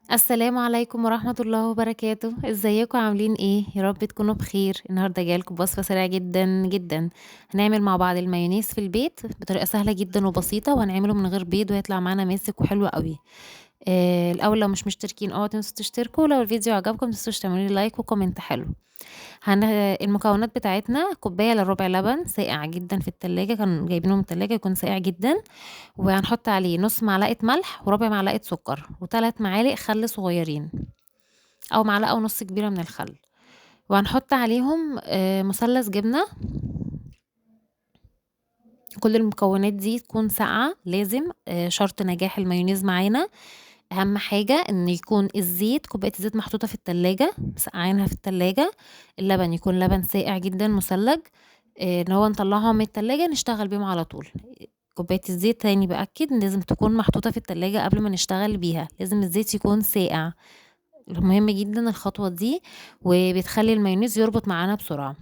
السلام عليكم ورحمة الله وبركاته، إزيكم عاملين إيه؟ يا رب تكونوا بخير، النهارده جاية لكم بوصفة سريعة جدًا، جدًا، هنعمل مع بعض المايونيز في البيت بطريقة سهلة جدًا وبسيطة، وهنعمله من غير بيض وهيطلع معانا ماسك وحلو أوي. الأول لو مش مشتركين اوعوا تنسوا تشتركوا، ولو الفيديو عجبكم متنسوش تعملوا لي لايك وكومنت حلو. المكونات بتاعتنا كوباية إلا ربع لبن ساقع جدًا في التلاجة، كانوا جايبينه من التلاجة يكون ساقع جدًا، وهنحط عليه نص معلقة ملح وربع معلقة سكر و3 معالق خل صغيرين. أو معلقة ونص كبيرة من الخل، وهنحط عليهم مثلث جبنة. كل المكونات دي تكون ساقعة لازم، شرط نجاح المايونيز معانا أهم حاجة إن يكون الزيت كوباية الزيت محطوطة في التلاجة مسقعينها في التلاجة، اللبن يكون لبن ساقع جدًا مثلج، اللي هو نطلعهم من التلاجة نشتغل بيهم على طول. كوباية الزيت تاني بأكد لازم تكون محطوطة في التلاجة قبل ما نشتغل بيها، لازم الزيت يكون ساقع. مهم جدًا الخطوة دي، وبتخلّي المايونيز يربط معانا بسرعة.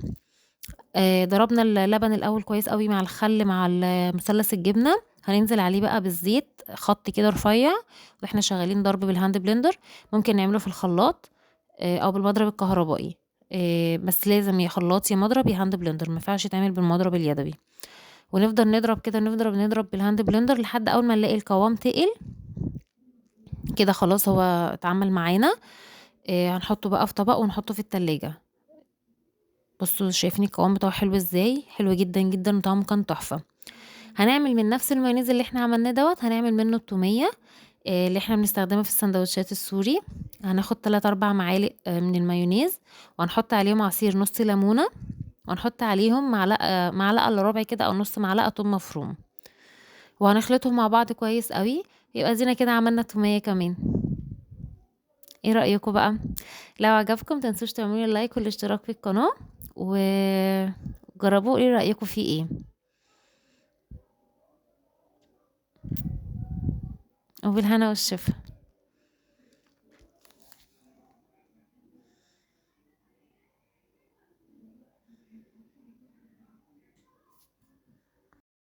ضربنا اللبن الأول كويس أوي مع الخل مع مثلث الجبنة، هننزل عليه بقى بالزيت خط كده رفيع، وإحنا شغالين ضرب بالهاند بلندر، ممكن نعمله في الخلاط أو بالمضرب الكهربائي، بس لازم يا خلاط يا مضرب يا هاند بلندر، ما ينفعش يتعمل بالمضرب اليدوي. ونفضل نضرب كده نضرب بالهاند بلندر لحد أول ما نلاقي القوام تقل، كده خلاص هو اتعمل معانا. هنحطه بقى في طبق ونحطه في التلاجة. بصوا شايفين القوام بتاعه حلو ازاي، حلو جدا جدا وطعمه كان تحفة. هنعمل من نفس المايونيز اللي احنا عملناه دوت، هنعمل منه التومية اللي احنا بنستخدمها في السندوتشات السوري. هناخد 3-4 معالق من المايونيز، وهنحط عليهم عصير نص ليمونة، وهنحط عليهم معلقة الا ربع كده او نص معلقة توم مفروم، وهنخلطهم مع بعض كويس قوي. يبقى دينا كده عملنا تومية كمان. ايه رأيكم بقى؟ لو عجبكم متنسوش تعملوا لايك والاشتراك في القناة، وجربوه ايه رأيكم فيه ايه. وبالهنا والشفا.